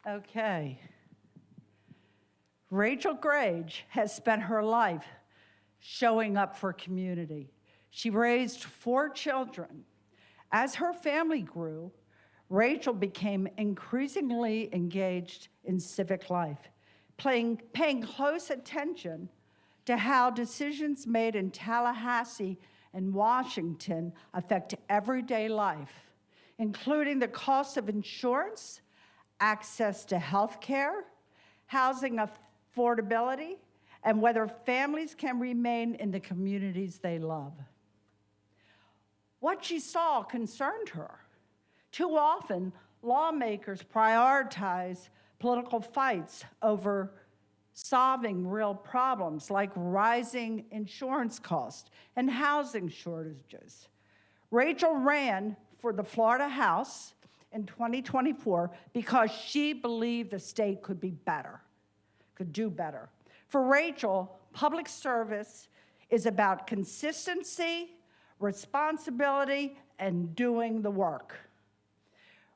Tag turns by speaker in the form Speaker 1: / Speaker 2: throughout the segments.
Speaker 1: Okay. Rachel Grage has spent her life showing up for community. She raised 4 children. As her family grew, Rachel became increasingly engaged in civic life, paying close attention to how decisions made in Tallahassee and Washington affect everyday life, including the cost of insurance, access to health care, housing affordability, and whether families can remain in the communities they love. What she saw concerned her. Too often, lawmakers prioritize political fights over solving real problems like rising insurance costs and housing shortages. Rachel ran for the Florida House in 2024 because she believed the state could be better, could do better. For Rachel, public service is about consistency, responsibility, and doing the work.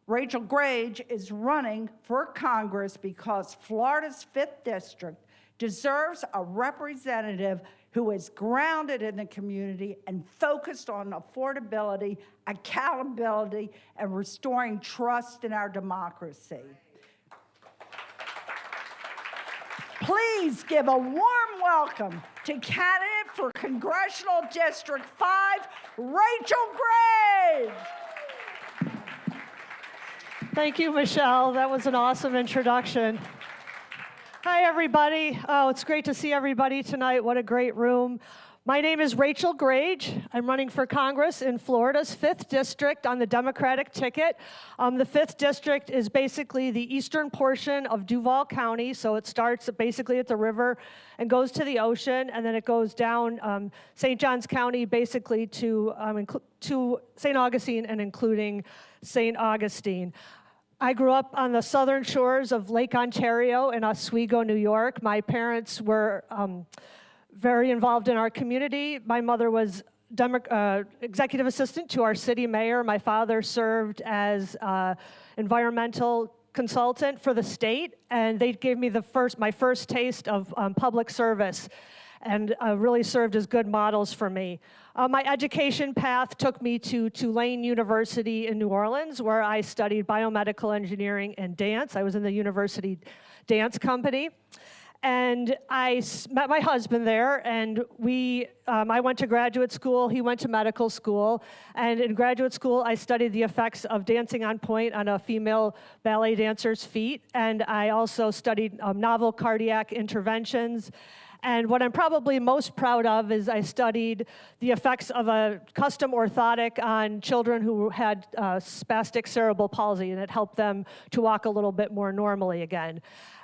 Speaker 1: Rachel Grage is running for Congress because Florida's 5th District deserves a representative who is grounded in the community and focused on affordability, accountability, and restoring trust in our democracy. Please give a warm welcome to candidate for Congressional District 5, Rachel Grage.
Speaker 2: Thank you, Michelle. That was an awesome introduction. Hi, everybody. Oh, it's great to see everybody tonight. What a great room. My name is Rachel Grage. I'm running for Congress in Florida's 5th District on the Democratic ticket. The 5th District is basically the eastern portion of Duval County, so it starts basically at the river and goes to the ocean, and then it goes down St. Johns County basically to St. Augustine and including St. Augustine. I grew up on the southern shores of Lake Ontario in Oswego, New York. My parents were very involved in our community. My mother was executive assistant to our city mayor. My father served as environmental consultant for the state, and they gave me my first taste of public service, and really served as good models for me. My education path took me to Tulane University in New Orleans, where I studied biomedical engineering and dance. I was in the university dance company. And I met my husband there, and I went to graduate school, he went to medical school, and in graduate school I studied the effects of dancing on point on a female ballet dancer's feet, and I also studied novel cardiac interventions. And what I'm probably most proud of is I studied the effects of a custom orthotic on children who had spastic cerebral palsy, and it helped them to walk a little bit more normally again.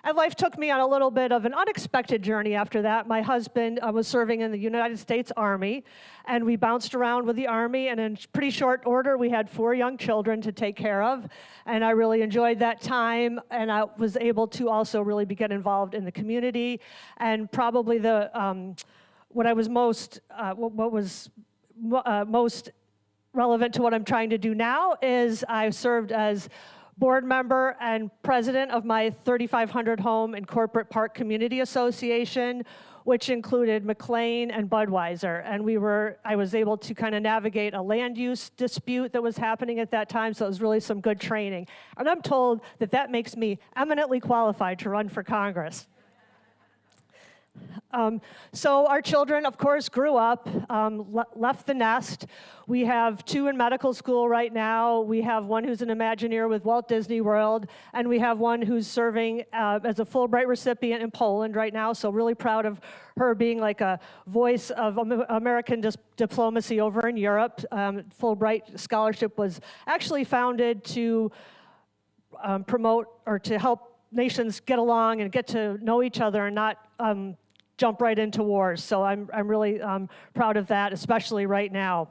Speaker 2: And life took me on a little bit of an unexpected journey after that. My husband was serving in the United States Army, and we bounced around with the Army, and in pretty short order, we had 4 young children to take care of, and I really enjoyed that time, and I was able to also really get involved in the community, and probably what was most relevant to what I'm trying to do now is I served as board member and president of my 3,500 home and corporate park community association, which included McLean and Budweiser. And I was able to kind of navigate a land use dispute that was happening at that time, so it was really some good training. And I'm told that makes me eminently qualified to run for Congress. So our children, of course, grew up, left the nest. We have 2 in medical school right now. We have one who's an Imagineer with Walt Disney World, and we have one who's serving as a Fulbright recipient in Poland right now, so really proud of her being like a voice of American diplomacy over in Europe. Fulbright Scholarship was actually founded to promote or to help nations get along and get to know each other and not jump right into wars. So I'm really proud of that, especially right now.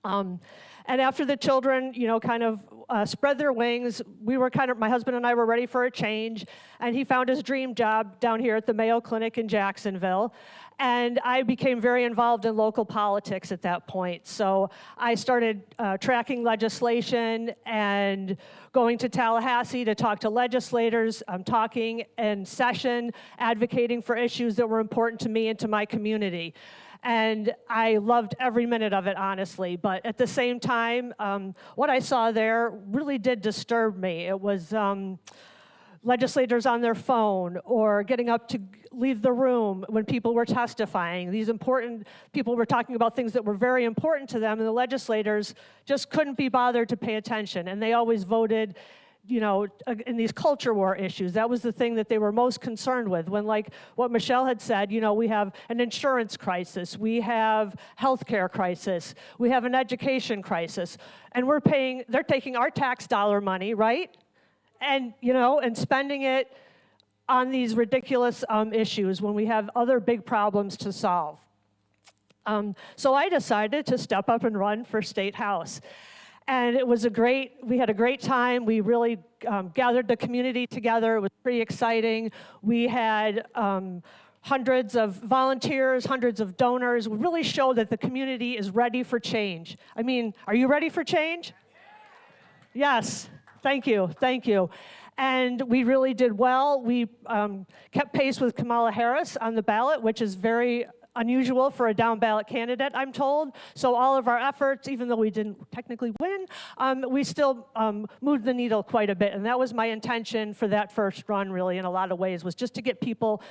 Speaker 2: And after the children, kind of spread their wings. We were my husband and I were ready for a change, and he found his dream job down here at the Mayo Clinic in Jacksonville. And I became very involved in local politics at that point. So I started tracking legislation and going to Tallahassee to talk to legislators, talking in session, advocating for issues that were important to me and to my community. And I loved every minute of it, honestly. But at the same time, what I saw there really did disturb me. It was legislators on their phone or getting up to leave the room when people were testifying. These important people were talking about things that were very important to them, and the legislators just couldn't be bothered to pay attention. And they always voted, in these culture war issues. That was the thing that they were most concerned with. When, like what Michelle had said, we have an insurance crisis, we have healthcare crisis, we have an education crisis, and they're taking our tax dollar money, right? And, and spending it on these ridiculous issues when we have other big problems to solve. So I decided to step up and run for State House. And it was we had a great time. We really gathered the community together. It was pretty exciting. We had hundreds of volunteers, hundreds of donors. We really showed that the community is ready for change. I mean, are you ready for change? Yes. Thank you. And we really did well. We kept pace with Kamala Harris on the ballot, which is very unusual for a down ballot candidate, I'm told. So all of our efforts, even though we didn't technically win, we still moved the needle quite a bit. And that was my intention for that first run, really, in a lot of ways, was just to get people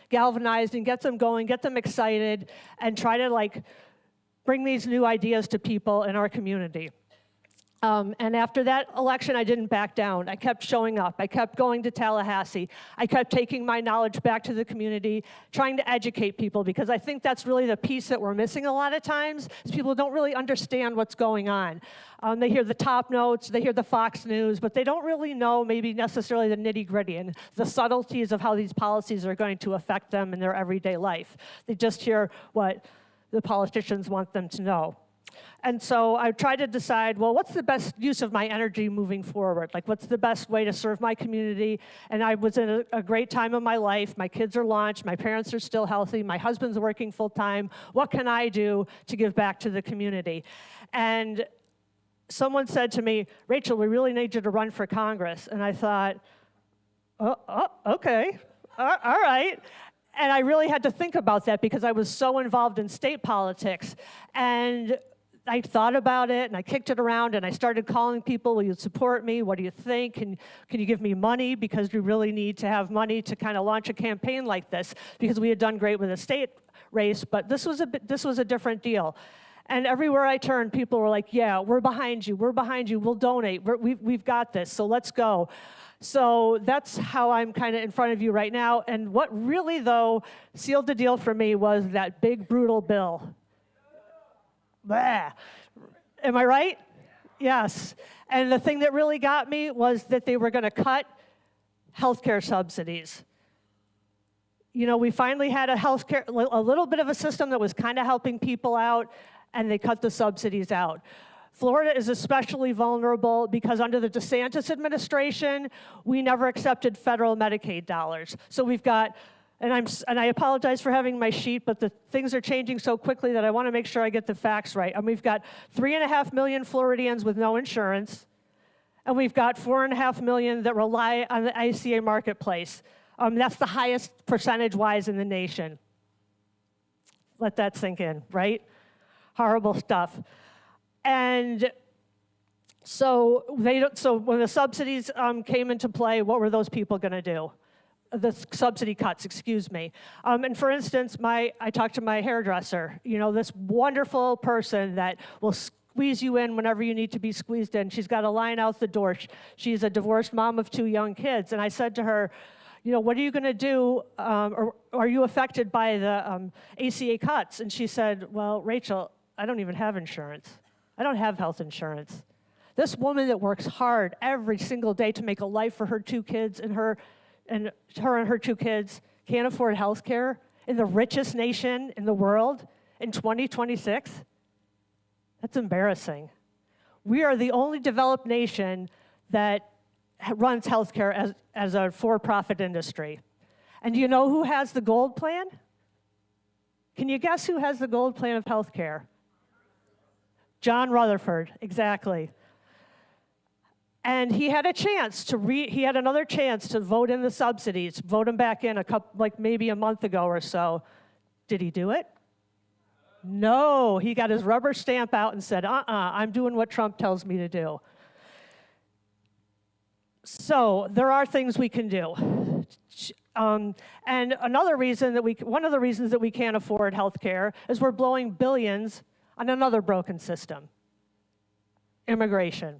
Speaker 2: galvanized and get them going, get them excited, and try to bring these new ideas to people in our community. And after that election, I didn't back down. I kept showing up. I kept going to Tallahassee. I kept taking my knowledge back to the community, trying to educate people, because I think that's really the piece that we're missing a lot of times, is people don't really understand what's going on. They hear the top notes, they hear the Fox News, but they don't really know maybe necessarily the nitty-gritty and the subtleties of how these policies are going to affect them in their everyday life. They just hear what the politicians want them to know. And so I tried to decide, well, what's the best use of my energy moving forward? What's the best way to serve my community? And I was in a great time of my life. My kids are launched. My parents are still healthy. My husband's working full time. What can I do to give back to the community? And someone said to me, Rachel, we really need you to run for Congress. And I thought, okay, all right. And I really had to think about that because I was so involved in state politics. And I thought about it, and I kicked it around, and I started calling people. Will you support me? What do you think? Can you give me money? Because we really need to have money to kind of launch a campaign like this, because we had done great with a state race, but this was a different deal. And everywhere I turned, people were like, yeah, we're behind you, we'll donate, we've got this, so let's go. So that's how I'm kind of in front of you right now. And what really, though, sealed the deal for me was that big, brutal bill. Blah. Am I right? Yes. And the thing that really got me was that they were going to cut healthcare subsidies. We finally had a little bit of a system that was kind of helping people out, and they cut the subsidies out. Florida is especially vulnerable because under the DeSantis administration, we never accepted federal Medicaid dollars. So we've got, and I apologize for having my sheet, but the things are changing so quickly that I want to make sure I get the facts right. And we've got 3.5 million Floridians with no insurance, and we've got 4.5 million that rely on the ICA marketplace. That's the highest percentage-wise in the nation. Let that sink in, right? Horrible stuff. And so when the subsidies came into play, what were those people going to do? The subsidy cuts, excuse me. And for instance, I talked to my hairdresser, this wonderful person that will squeeze you in whenever you need to be squeezed in. She's got a line out the door. She's a divorced mom of 2 young kids. And I said to her, what are you going to do, or are you affected by the ACA cuts? And she said, well, Rachel, I don't even have insurance. I don't have health insurance. This woman that works hard every single day to make a life for her 2 kids and her and her 2 kids can't afford health care in the richest nation in the world in 2026? That's embarrassing. We are the only developed nation that runs healthcare as a for-profit industry. And do you know who has the gold plan? Can you guess who has the gold plan of healthcare? John Rutherford, exactly. And he had a chance he had another chance to vote in the subsidies, vote them back in maybe a month ago or so. Did he do it? No, he got his rubber stamp out and said, I'm doing what Trump tells me to do. So there are things we can do. And one of the reasons that we can't afford health care is we're blowing billions on another broken system, immigration.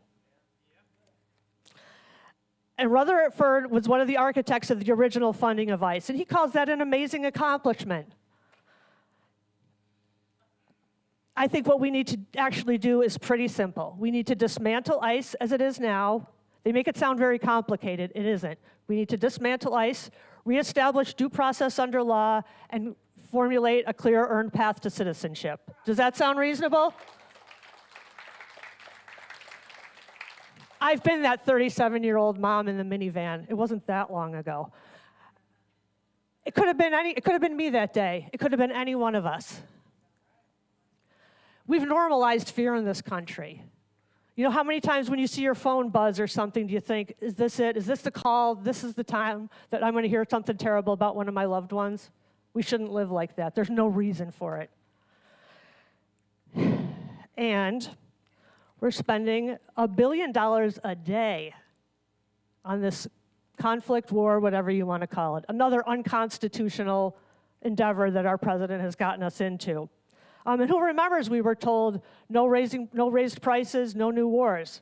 Speaker 2: And Rutherford was one of the architects of the original funding of ICE, and he calls that an amazing accomplishment. I think what we need to actually do is pretty simple. We need to dismantle ICE as it is now. They make it sound very complicated. It isn't. We need to dismantle ICE, reestablish due process under law, and formulate a clear earned path to citizenship. Does that sound reasonable? I've been that 37-year-old mom in the minivan. It wasn't that long ago. It could have been me that day. It could have been any one of us. We've normalized fear in this country. You know how many times when you see your phone buzz or something, do you think, is this it? Is this the call? This is the time that I'm going to hear something terrible about one of my loved ones? We shouldn't live like that. There's no reason for it. And we're spending $1 billion a day on this conflict, war, whatever you want to call it. Another unconstitutional endeavor that our president has gotten us into. And who remembers we were told no raised prices, no new wars.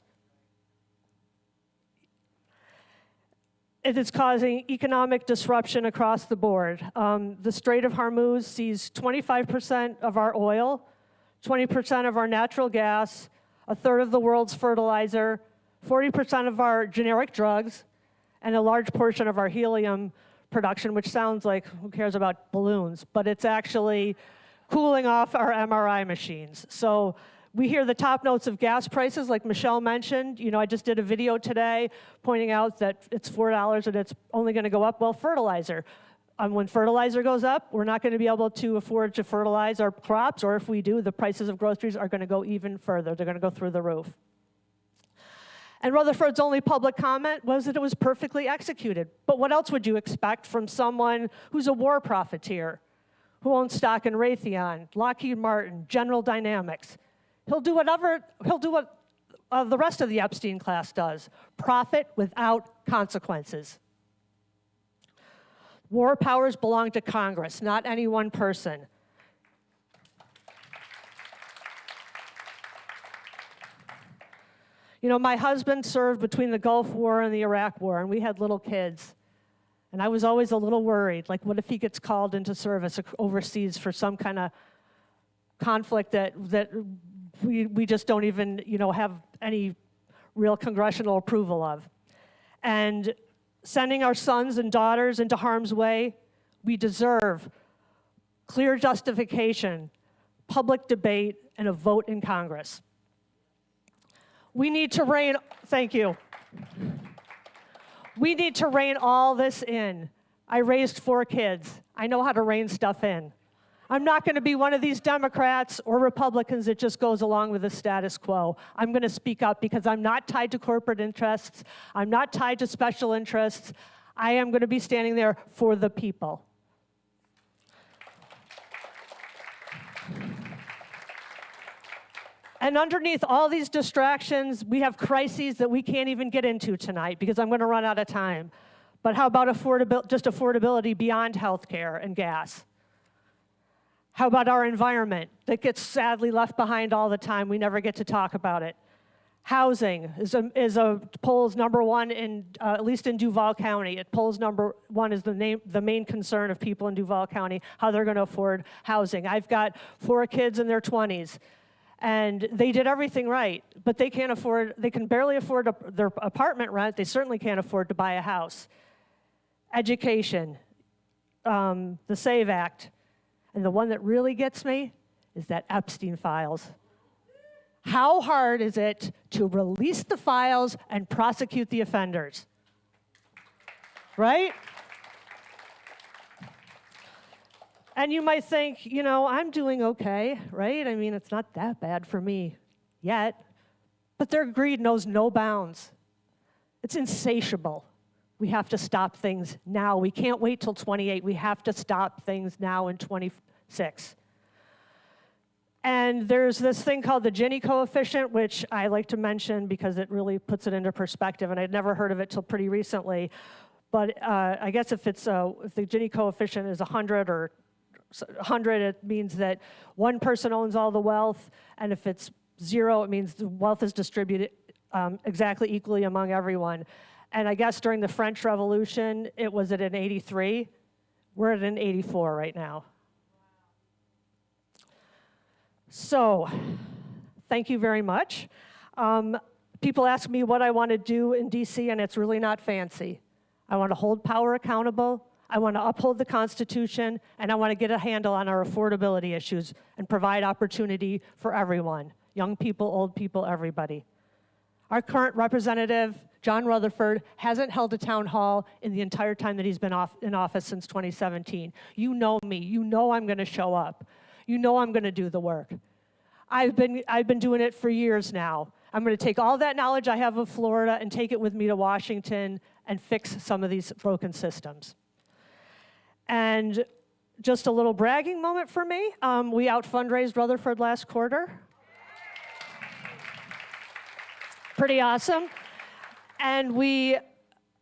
Speaker 2: It is causing economic disruption across the board. The Strait of Hormuz sees 25% of our oil, 20% of our natural gas, a third of the world's fertilizer, 40% of our generic drugs, and a large portion of our helium production, which sounds like, who cares about balloons? But it's actually cooling off our MRI machines. So we hear the top notes of gas prices, like Michelle mentioned. You know, I just did a video today pointing out that it's $4 and it's only going to go up. Well, fertilizer. When fertilizer goes up, we're not going to be able to afford to fertilize our crops, or if we do, the prices of groceries are going to go even further. They're going to go through the roof. And Rutherford's only public comment was that it was perfectly executed. But what else would you expect from someone who's a war profiteer, who owns stock in Raytheon, Lockheed Martin, General Dynamics? He'll do what the rest of the Epstein class does: profit without consequences. War powers belong to Congress, not any one person. You know, my husband served between the Gulf War and the Iraq War, and we had little kids. And I was always a little worried, like, what if he gets called into service overseas for some kind of conflict that we just don't even, have any real congressional approval of. And sending our sons and daughters into harm's way, we deserve clear justification, public debate, and a vote in Congress. We need to rein, thank you. We need to rein all this in. I raised 4 kids. I know how to rein stuff in. I'm not going to be one of these Democrats or Republicans that just goes along with the status quo. I'm going to speak up because I'm not tied to corporate interests. I'm not tied to special interests. I am going to be standing there for the people. And underneath all these distractions, we have crises that we can't even get into tonight because I'm going to run out of time. But how about affordability beyond healthcare and gas? How about our environment that gets sadly left behind all the time? We never get to talk about it. Housing polls number 1 in at least in Duval County. It polls number 1 is the main concern of people in Duval County, how they're going to afford housing. I've got 4 kids in their 20s, and they did everything right, but they can barely afford their apartment rent. They certainly can't afford to buy a house. Education, the SAVE Act. And the one that really gets me is that Epstein files. How hard is it to release the files and prosecute the offenders? Right? And you might think, I'm doing okay, right? I mean, it's not that bad for me yet. But their greed knows no bounds. It's insatiable. We have to stop things now. We can't wait till 28. We have to stop things now in 26. And there's this thing called the Gini coefficient, which I like to mention because it really puts it into perspective, and I'd never heard of it till pretty recently. But I guess if the Gini coefficient is 100 or 100, it means that one person owns all the wealth, and if it's 0, it means the wealth is distributed exactly equally among everyone. And I guess during the French Revolution, it was at an 83. We're at an 84 right now. So, thank you very much. People ask me what I want to do in DC, and it's really not fancy. I want to hold power accountable, I want to uphold the Constitution, and I want to get a handle on our affordability issues and provide opportunity for everyone, young people, old people, everybody. Our current representative, John Rutherford, hasn't held a town hall in the entire time that he's been in office since 2017. You know me. You know I'm going to show up. You know I'm going to do the work. I've been doing it for years now. I'm going to take all that knowledge I have of Florida and take it with me to Washington and fix some of these broken systems. And just a little bragging moment for me. We out-fundraised Rutherford last quarter. Pretty awesome. And we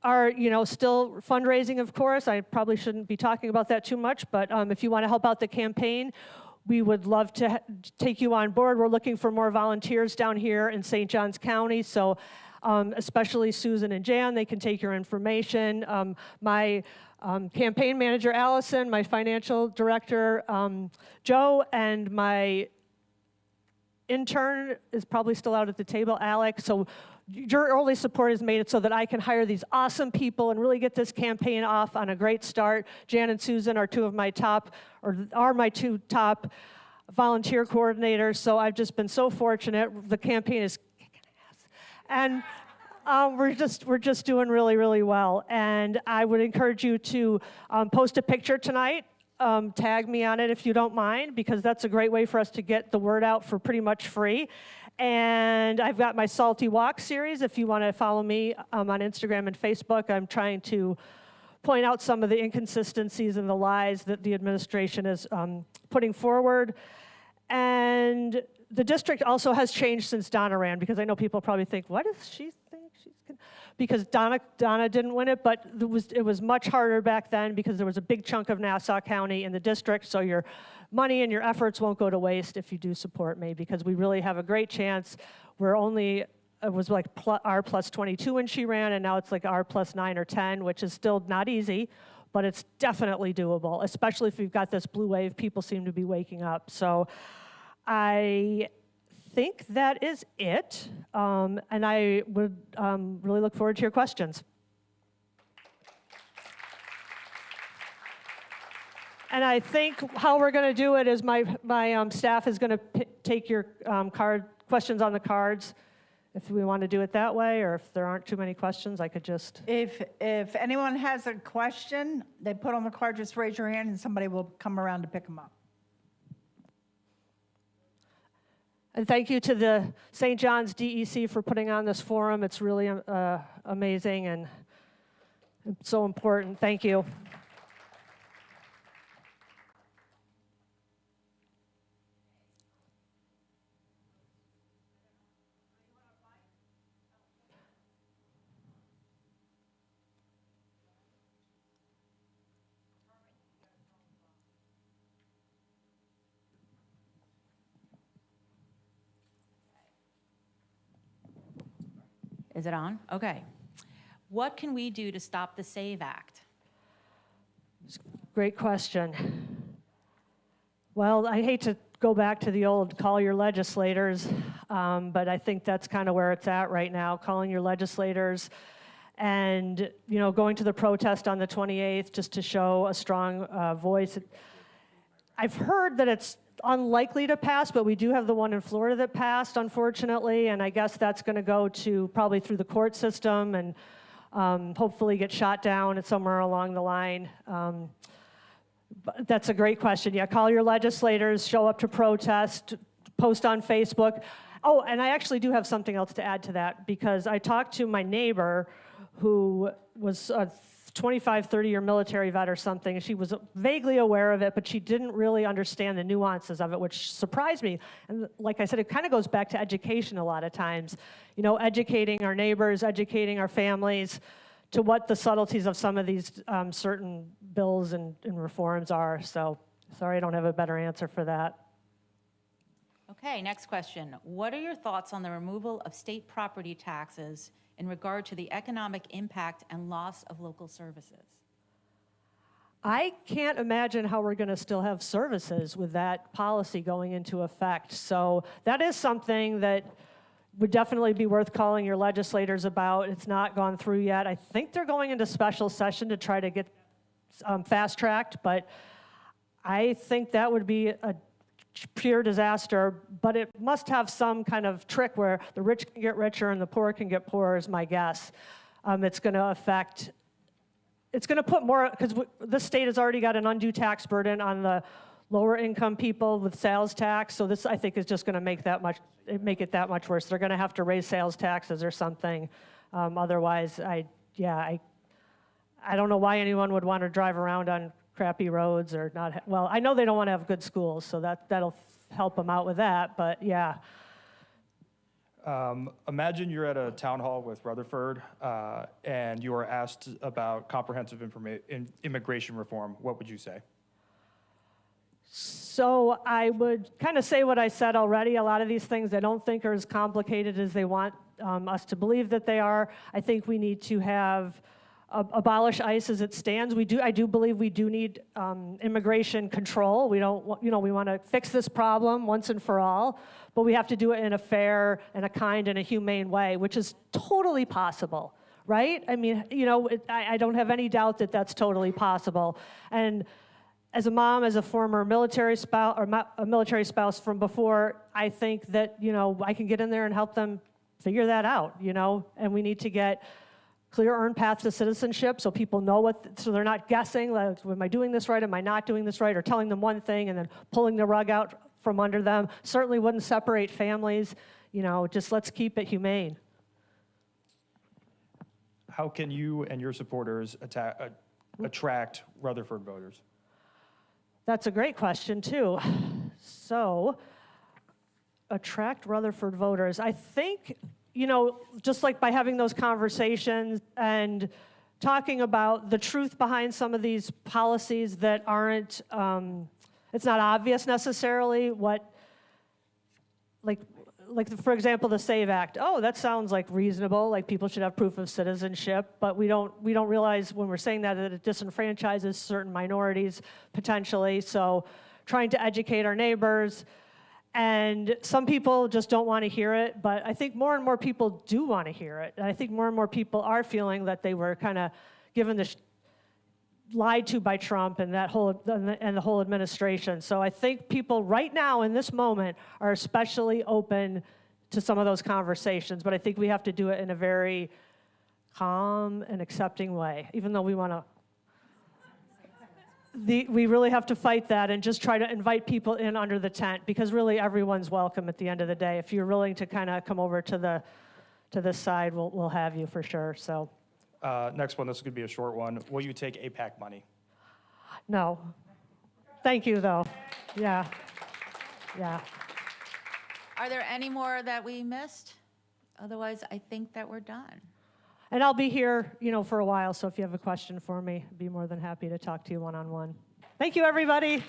Speaker 2: are, still fundraising, of course. I probably shouldn't be talking about that too much, but if you want to help out the campaign, we would love to take you on board. We're looking for more volunteers down here in St. Johns County, so especially Susan and Jan, they can take your information. My campaign manager, Allison, my financial director, Joe, and my intern is probably still out at the table, Alec. So your early support has made it so that I can hire these awesome people and really get this campaign off on a great start. Jan and Susan are my two top volunteer coordinators. So I've just been so fortunate. The campaign is kicking ass, and we're just doing really, really well. And I would encourage you to post a picture tonight. Tag me on it if you don't mind, because that's a great way for us to get the word out for pretty much free. And I've got my Salty Walk series. If you want to follow me on Instagram and Facebook, I'm trying to point out some of the inconsistencies and the lies that the administration is putting forward. And the district also has changed since Donna ran, because I know people probably think, what does she think she's going to... Because Donna didn't win it, but it was much harder back then because there was a big chunk of Nassau County in the district, so your money and your efforts won't go to waste if you do support me, because we really have a great chance. It was like R plus 22 when she ran, and now it's like R plus 9 or 10, which is still not easy, but it's definitely doable, especially if you've got this blue wave. People seem to be waking up. So I think that is it, and I would really look forward to your questions. And I think how we're going to do it is my staff is going to take your questions on the cards, if we want to do it that way, or if there aren't too many questions, I could just...
Speaker 1: If anyone has a question, they put on the card, just raise your hand and somebody will come around to pick them up.
Speaker 2: And thank you to the St. John's DEC for putting on this forum. It's really amazing and so important. Thank you.
Speaker 3: Is it on? Okay. What can we do to stop the SAVE Act?
Speaker 2: Great question. Well, I hate to go back to the old call your legislators, but I think that's kind of where it's at right now, calling your legislators and, going to the protest on the 28th just to show a strong voice. I've heard that it's unlikely to pass, but we do have the one in Florida that passed, unfortunately, and I guess that's going to go to probably through the court system and hopefully get shot down at somewhere along the line. But that's a great question. Yeah, call your legislators, show up to protest, post on Facebook. Oh, and I actually do have something else to add to that, because I talked to my neighbor who was a 25, 30-year military vet or something, and she was vaguely aware of it, but she didn't really understand the nuances of it, which surprised me. And like I said, it kind of goes back to education a lot of times. You know, educating our neighbors, educating our families to what the subtleties of some of these certain bills and reforms are. So, sorry I don't have a better answer for that.
Speaker 3: Okay, next question. What are your thoughts on the removal of state property taxes in regard to the economic impact and loss of local services?
Speaker 2: I can't imagine how we're going to still have services with that policy going into effect. So that is something that would definitely be worth calling your legislators about. It's not gone through yet. I think they're going into special session to try to get fast-tracked, but I think that would be a pure disaster, but it must have some kind of trick where the rich can get richer and the poor can get poorer, is my guess. It's going to affect, it's going to put more, because this state has already got an undue tax burden on the lower income people with sales tax, so this, I think, is just going to make it that much worse. They're going to have to raise sales taxes or something. Otherwise, I don't know why anyone would want to drive around on crappy roads or not. Well, I know they don't want to have good schools, so that'll help them out with that, but yeah.
Speaker 4: Imagine you're at a town hall with Rutherford and you are asked about comprehensive immigration reform. What would you say?
Speaker 2: So I would kind of say what I said already. A lot of these things I don't think are as complicated as they want us to believe that they are. I think we need to have abolish ICE as it stands. I do believe we do need immigration control. We don't, we want to fix this problem once and for all, but we have to do it in a fair and a kind and a humane way, which is totally possible, right? I mean, I don't have any doubt that that's totally possible. And as a mom, as a former military spouse, or a military spouse from before, I think that, I can get in there and help them figure that out, and we need to get clear earned path to citizenship so people know so they're not guessing, like, am I doing this right, am I not doing this right, or telling them one thing and then pulling the rug out from under them. Certainly wouldn't separate families, just let's keep it humane.
Speaker 4: How can you and your supporters attract Rutherford voters?
Speaker 2: That's a great question, too. So, attract Rutherford voters. I think, just like by having those conversations and talking about the truth behind some of these policies that aren't, it's not obvious necessarily for example, the SAVE Act. Oh, that sounds like reasonable, like people should have proof of citizenship, but we don't realize when we're saying that it disenfranchises certain minorities potentially. So trying to educate our neighbors. And some people just don't want to hear it, but I think more and more people do want to hear it. And I think more and more people are feeling that they were kind of given lied to by Trump and the whole administration. So I think people right now in this moment are especially open to some of those conversations, but I think we have to do it in a very calm and accepting way, even though we want to. We really have to fight that and just try to invite people in under the tent, because really everyone's welcome at the end of the day. If you're willing to kind of come over to this side, we'll have you for sure. So.
Speaker 4: Next one, this is going to be a short one. Will you take APAC money?
Speaker 2: No. Thank you, though. Yeah.
Speaker 3: Are there any more that we missed? Otherwise, I think that we're done.
Speaker 2: And I'll be here, for a while, so if you have a question for me, I'd be more than happy to talk to you one-on-one. Thank you, everybody.